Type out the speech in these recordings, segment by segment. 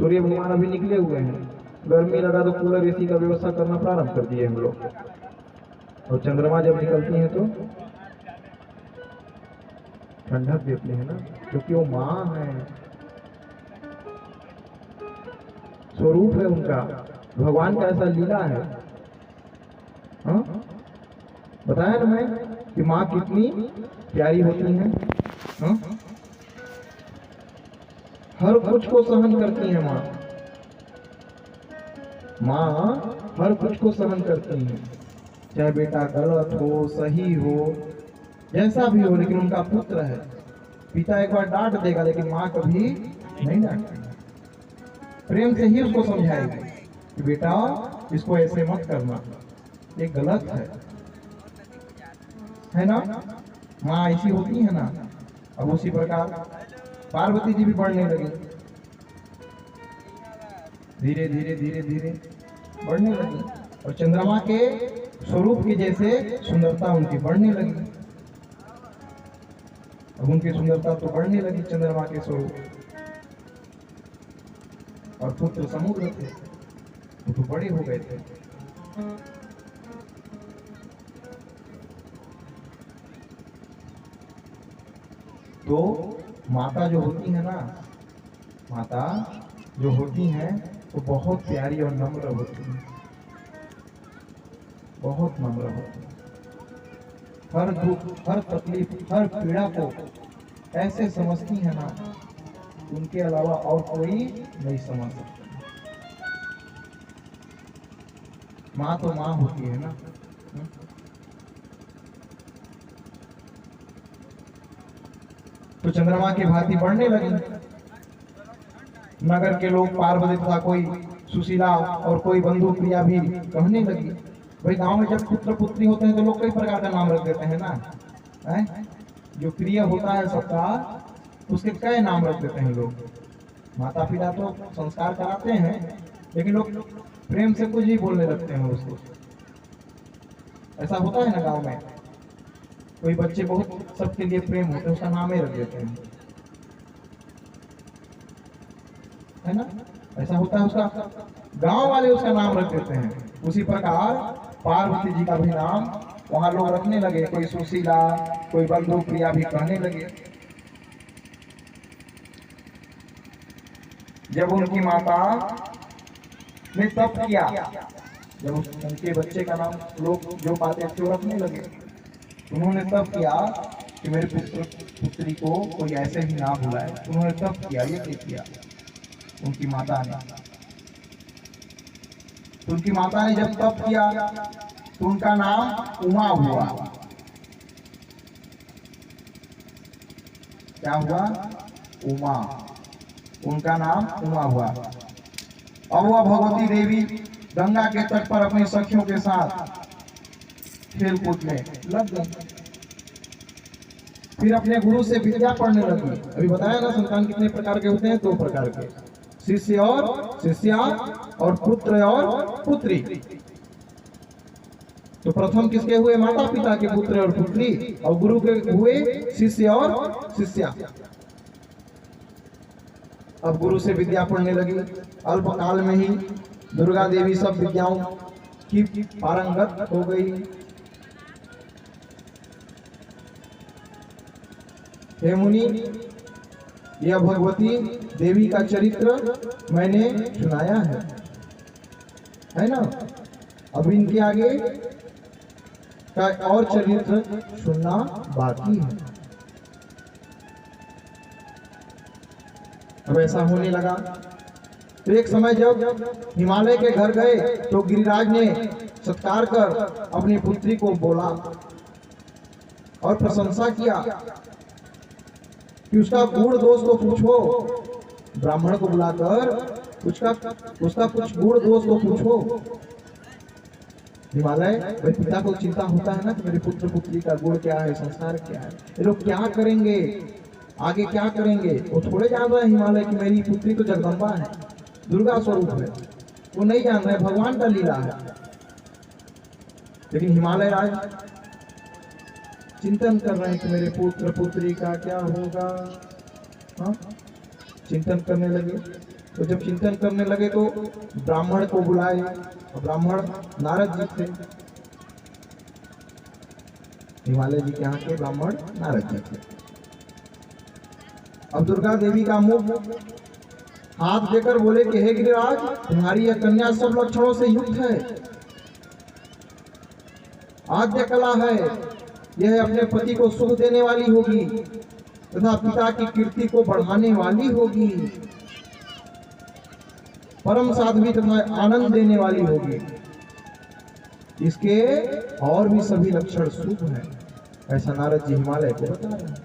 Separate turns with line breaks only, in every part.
सूर्य भगवान अभी निकले हुए हैं, गर्मी लगा तो कूलर एसी का व्यवस्था करना प्रारंभ कर दिए हम लोग। और चंद्रमा जब निकलती हैं तो ठंडक देती है ना, क्योंकि वो माँ है, स्वरूप है उनका, भगवान का ऐसा लीला है। हाँ बताया ना मैं कि माँ कितनी प्यारी होती है। हाँ हर कुछ को सहन करती है माँ, माँ हर कुछ को सहन करती है, चाहे बेटा गलत हो सही हो जैसा भी हो, लेकिन उनका पुत्र है। पिता एक बार डांट देगा लेकिन माँ कभी नहीं डांटेगी, प्रेम से ही उसको समझाएगी कि बेटा इसको ऐसे मत करना, ये गलत है ना। माँ ऐसी होती है ना। अब उसी प्रकार पार्वती जी भी बढ़ने लगी, धीरे धीरे धीरे धीरे बढ़ने लगी, और चंद्रमा के स्वरूप की जैसे सुंदरता उनकी बढ़ने लगी। अब उनकी सुंदरता तो बढ़ने लगी चंद्रमा के स्वरूप, और पुत्र समुद्र थे वो तो बड़े हो गए थे। तो माता जो होती है ना, माता जो होती हैं वो बहुत प्यारी और नम्र होती है, बहुत नम्र होती है। हर दुख हर तकलीफ हर पीड़ा को ऐसे समझती है ना, उनके अलावा और कोई नहीं समझ सकता। माँ तो माँ होती है ना। तो चंद्रमा की भांति बढ़ने लगी। नगर के लोग पार्वती तथा कोई सुशीला और कोई बंधु प्रिया भी कहने लगी। भाई गांव में जब पुत्र पुत्री होते हैं तो लोग कई प्रकार का नाम रख देते हैं ना, है? जो प्रिय होता है सबका उसके कई नाम रख देते हैं लोग। माता पिता तो संस्कार कराते हैं लेकिन लोग प्रेम से कुछ ही बोलने लगते हैं उसको। ऐसा होता है ना गांव में, कोई बच्चे बहुत सबके लिए प्रेम होते हैं उसका नाम ही रख देते हैं, है ना। ऐसा होता है, उसका गांव वाले उसका नाम रख देते हैं। उसी प्रकार पार्वती जी का भी नाम वहां लोग रखने लगे, कोई सुशीला कोई बंधु प्रिया भी कहने लगे। जब उनकी माता ने तप किया, जब उनके बच्चे का नाम लोग जो पाते थे वो रखने लगे, उन्होंने तप किया कि मेरे पुत्र पुत्री को कोई ऐसे ही ना बुलाए। उन्होंने तप किया, ये किया उनकी माता ने। तो उनकी माता ने जब तप किया तो उनका नाम उमा हुआ। क्या हुआ? उमा, उनका नाम उमा हुआ। अब वह भगवती देवी गंगा के तट पर अपनी सखियों के साथ खेल कूद में लग गई। फिर अपने गुरु से विद्या पढ़ने लगी। अभी बताया ना संतान कितने प्रकार के होते हैं, 2 प्रकार के, शिष्य और शिष्या और पुत्र और पुत्री। तो प्रथम किसके हुए? माता पिता के पुत्र और पुत्री, और गुरु के हुए शिष्य और शिष्या। अब गुरु से विद्या पढ़ने लगी। अल्पकाल में ही दुर्गा देवी सब विद्याओं की पारंगत हो गई। हे मुनि, यह भगवती देवी का चरित्र मैंने सुनाया है ना। अब इनके आगे का और चरित्र सुनना बाकी है। अब ऐसा होने लगा तो एक समय जब हिमालय के घर गए तो गिरिराज ने सत्कार कर अपनी पुत्री को बोला और प्रशंसा किया कि उसका गुण दोष को पूछो। ब्राह्मण को बुलाकर उसका कुछ गुण दोष को पूछो। हिमालय भाई पिता को चिंता होता है ना कि मेरे पुत्र पुत्री का गुण क्या है, संस्कार क्या है, ये लोग क्या करेंगे, आगे क्या करेंगे। वो थोड़े जान रहे हैं हिमालय की मेरी पुत्री तो जगदम्बा है, दुर्गा स्वरूप है, वो नहीं जान रहे भगवान का लीला है। लेकिन हिमालय राज चिंतन कर रहे हैं कि मेरे पुत्र पुत्री का क्या होगा। हाँ चिंतन करने लगे। तो जब चिंतन करने लगे तो ब्राह्मण को बुलाए, और ब्राह्मण नारद जी थे, हिमालय जी के यहाँ के ब्राह्मण नारद जी थे। अब दुर्गा देवी का मुख हाथ देकर बोले कि हे गिरिराज, तुम्हारी यह कन्या सब लक्षणों से युक्त है, आद्य कला है, यह अपने पति को सुख देने वाली होगी तथा पिता की कीर्ति को बढ़ाने वाली होगी, परम साध्वी तथा आनंद देने वाली होगी, इसके और भी सभी लक्षण शुभ हैं। ऐसा नारद जी हिमालय को बता रहे हैं,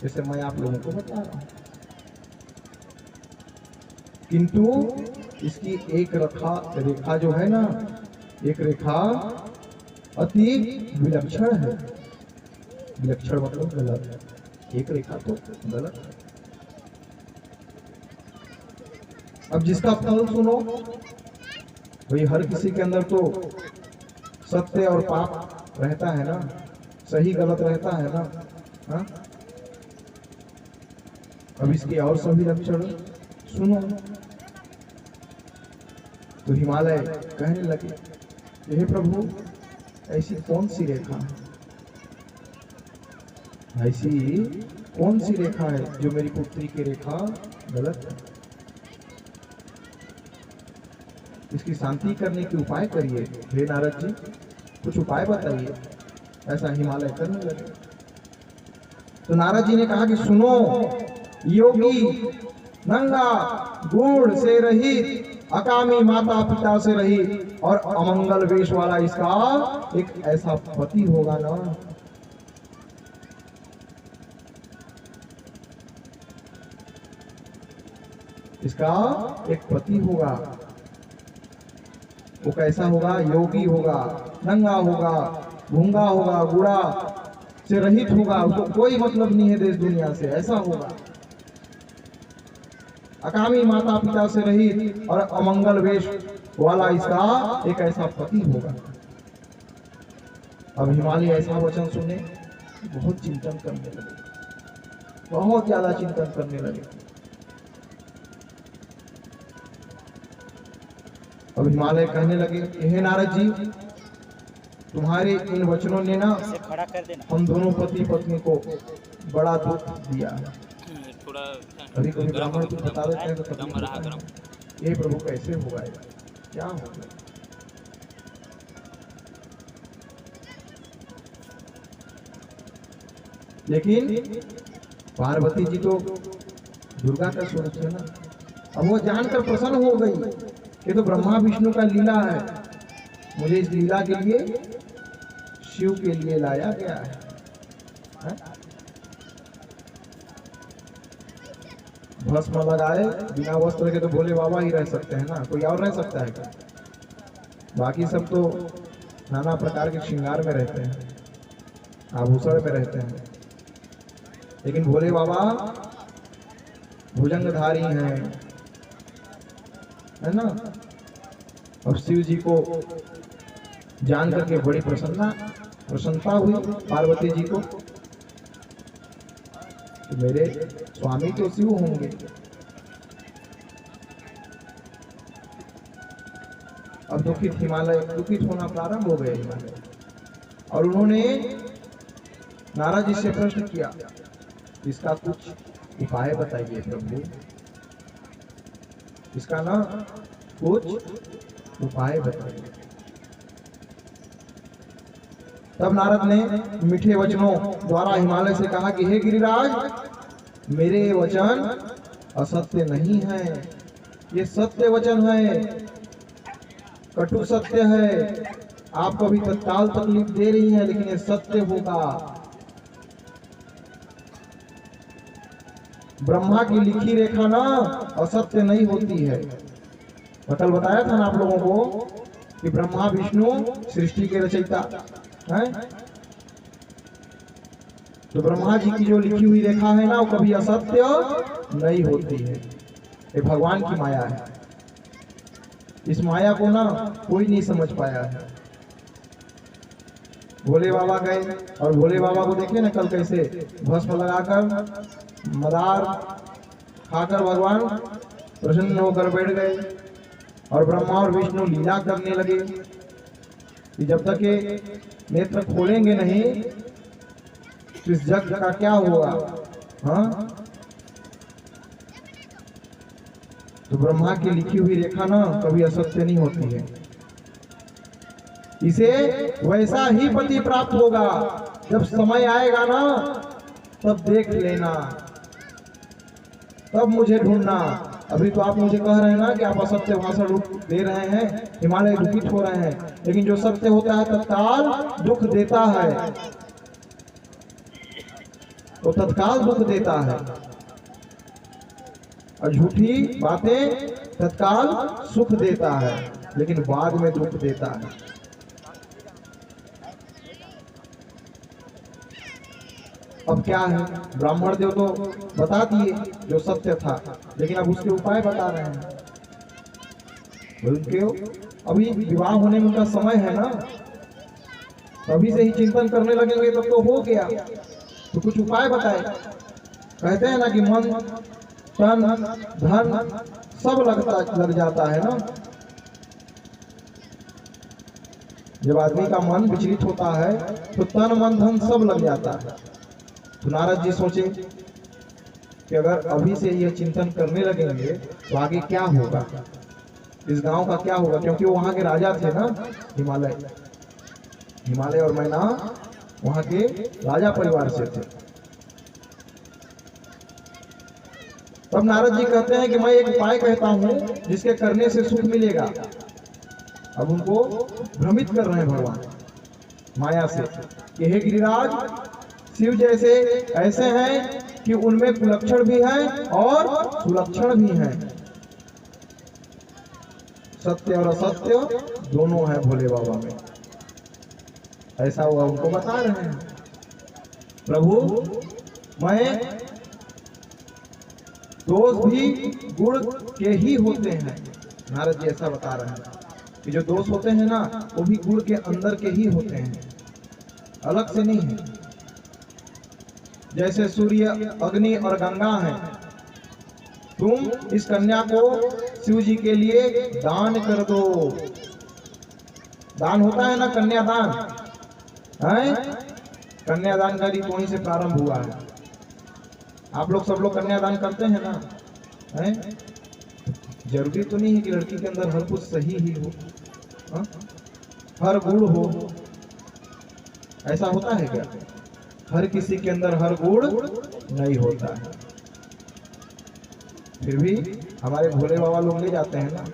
जैसे मैं आप लोगों को बता रहा हूं। किंतु इसकी एक रेखा जो है ना, एक रेखा अति विलक्षण है। विलक्षण मतलब गलत है, एक रेखा तो गलत है। अब जिसका फल सुनो, भाई हर किसी के अंदर तो सत्य और पाप रहता है ना, सही गलत रहता है ना। हाँ? अब इसके और सभी लक्षण सुनो। तो हिमालय कहने लगे, हे प्रभु, ऐसी कौन सी रेखा है, ऐसी कौन सी रेखा है जो मेरी पुत्री की रेखा गलत है? इसकी शांति करने के उपाय करिए हे नारद जी, कुछ उपाय बताइए। ऐसा हिमालय करने लगे। तो नारद जी ने कहा कि सुनो, योगी नंगा गुण से रहित, अकामी माता पिता से रहित और अमंगल वेश वाला इसका एक ऐसा पति होगा ना, इसका एक पति होगा। वो कैसा होगा? योगी होगा, नंगा होगा, गूंगा होगा, बूढ़ा से रहित होगा, उसको कोई मतलब नहीं है देश दुनिया से, ऐसा होगा। अकामी माता पिता से रहित और अमंगल वेश वाला इसका एक ऐसा पति होगा। अब हिमालय ऐसा वचन सुने, बहुत चिंतन करने लगे, बहुत ज्यादा चिंतन करने लगे। अब हिमालय कहने लगे, हे नारद जी, तुम्हारे इन वचनों ने ना हम दोनों पति पत्नी को बड़ा दुख दिया है। कभी कभी ब्राह्मण को बता देते हैं तो कभी ये प्रभु कैसे होगा, क्या होगा? लेकिन पार्वती जी तो दुर्गा का स्वरूप है ना। अब वो जानकर प्रसन्न हो गई, ये तो ब्रह्मा विष्णु का लीला है, मुझे इस लीला के लिए शिव के लिए लाया गया है। भस्म लगाए बिना वस्त्र के तो भोले बाबा ही रह सकते हैं ना, कोई और रह सकता है क्या? बाकी सब तो नाना प्रकार के श्रृंगार में रहते हैं, आभूषण में रहते हैं, लेकिन भोले बाबा भुजंगधारी हैं, है ना। और शिव जी को जान करके बड़ी प्रसन्नता हुई पार्वती जी को, तो मेरे स्वामी तो शिव होंगे। अब दुखित होना प्रारंभ हो गए हिमालय, और उन्होंने नारद जी से प्रश्न किया, इसका कुछ उपाय बताइए प्रभु, इसका ना कुछ उपाय बताइए। तब नारद ने मीठे वचनों द्वारा हिमालय से कहा कि हे गिरिराज, मेरे वचन असत्य नहीं है, ये सत्य वचन है, कटु सत्य है। आपको अभी तत्काल तकलीफ दे रही है, लेकिन ये सत्य होगा। ब्रह्मा की लिखी रेखा ना असत्य नहीं होती है। कल बताया था ना आप लोगों को कि ब्रह्मा विष्णु सृष्टि के रचयिता हैं, तो ब्रह्मा जी की जो लिखी हुई रेखा है ना, वो कभी असत्य नहीं होती है। ये भगवान की माया है, इस माया को ना कोई नहीं समझ पाया है। भोले बाबा गए और भोले बाबा को देखे ना कल कैसे भस्म लगाकर मदार खाकर भगवान प्रसन्न होकर बैठ गए और ब्रह्मा और विष्णु लीला करने लगे कि जब तक ये नेत्र खोलेंगे नहीं तो इस जग का क्या होगा। हाँ, तो ब्रह्मा की लिखी हुई रेखा ना कभी असत्य नहीं होती है। इसे वैसा ही पति प्राप्त होगा, जब समय आएगा ना तब देख लेना, तब मुझे ढूंढना। अभी तो आप मुझे कह रहे हैं ना कि आप असत्य भाषण रूप दे रहे हैं, हिमालय दुखित हो रहे हैं, लेकिन जो सत्य होता है तत्काल दुख देता है, वो तत्काल दुख देता है, और झूठी बातें तत्काल सुख देता है लेकिन बाद में दुख देता है। अब क्या है, ब्राह्मण देव तो बता दिए जो सत्य था, लेकिन अब उसके उपाय बता रहे हैं। उनके अभी विवाह होने में उनका समय है ना, अभी से ही चिंतन करने लगेंगे तब तो हो गया। तो कुछ उपाय बताए। कहते हैं ना कि मन तन धन सब लग जाता है ना। जब आदमी का मन विचलित होता है तो तन मन धन सब लग जाता है। तो नारद जी सोचे कि अगर अभी से यह चिंतन करने लगेंगे तो आगे क्या होगा, इस गांव का क्या होगा, क्योंकि वो वहां के राजा थे ना, हिमालय और मैना वहां के राजा परिवार से थे। तब नारद जी कहते हैं कि मैं एक उपाय कहता हूं जिसके करने से सुख मिलेगा। अब उनको भ्रमित कर रहे हैं भगवान माया से कि हे गिरिराज, शिव जैसे ऐसे हैं कि उनमें कुलक्षण भी हैं और सुलक्षण भी हैं, सत्य और असत्य दोनों है भोले बाबा में। ऐसा हुआ उनको बता रहे हैं, प्रभु मैं दोष भी गुण के ही होते हैं। नारद जी ऐसा बता रहे हैं कि जो दोष होते हैं ना वो भी गुण के अंदर के ही होते हैं, अलग से नहीं है। जैसे सूर्य, अग्नि और गंगा हैं, तुम इस कन्या को शिव जी के लिए दान कर दो। दान होता है ना, कन्यादान है, कन्यादान का रीत वहीं से प्रारंभ हुआ है। आप लोग सब लोग कन्यादान करते हैं ना, है? जरूरी तो नहीं है कि लड़की के अंदर हर कुछ सही ही हो, हा? हर गुण हो, ऐसा होता है क्या? हर किसी के अंदर हर गुण नहीं होता है। फिर भी हमारे भोले बाबा लोग ले जाते हैं ना,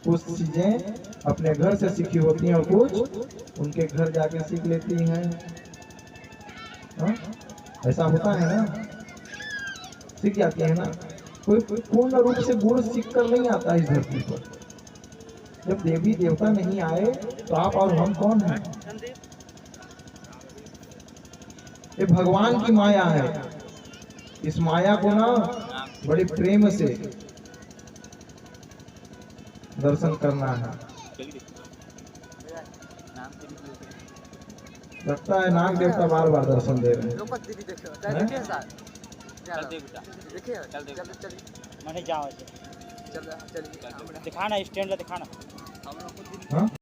कुछ चीजें अपने घर से सीखी होती हैं और कुछ उनके घर जाके सीख लेती हैं, हा? ऐसा होता है ना, सीख जाती है ना। कोई पूर्ण रूप से गुण सीख कर नहीं आता इस धरती पर। जब देवी देवता नहीं आए तो आप और हम कौन हैं? ये भगवान की माया है। इस माया को ना बड़े प्रेम से दर्शन करना है। लगता है नाग देवता बार बार दर्शन दे रहे हैं।
दिखाना स्टैंड दिखाना।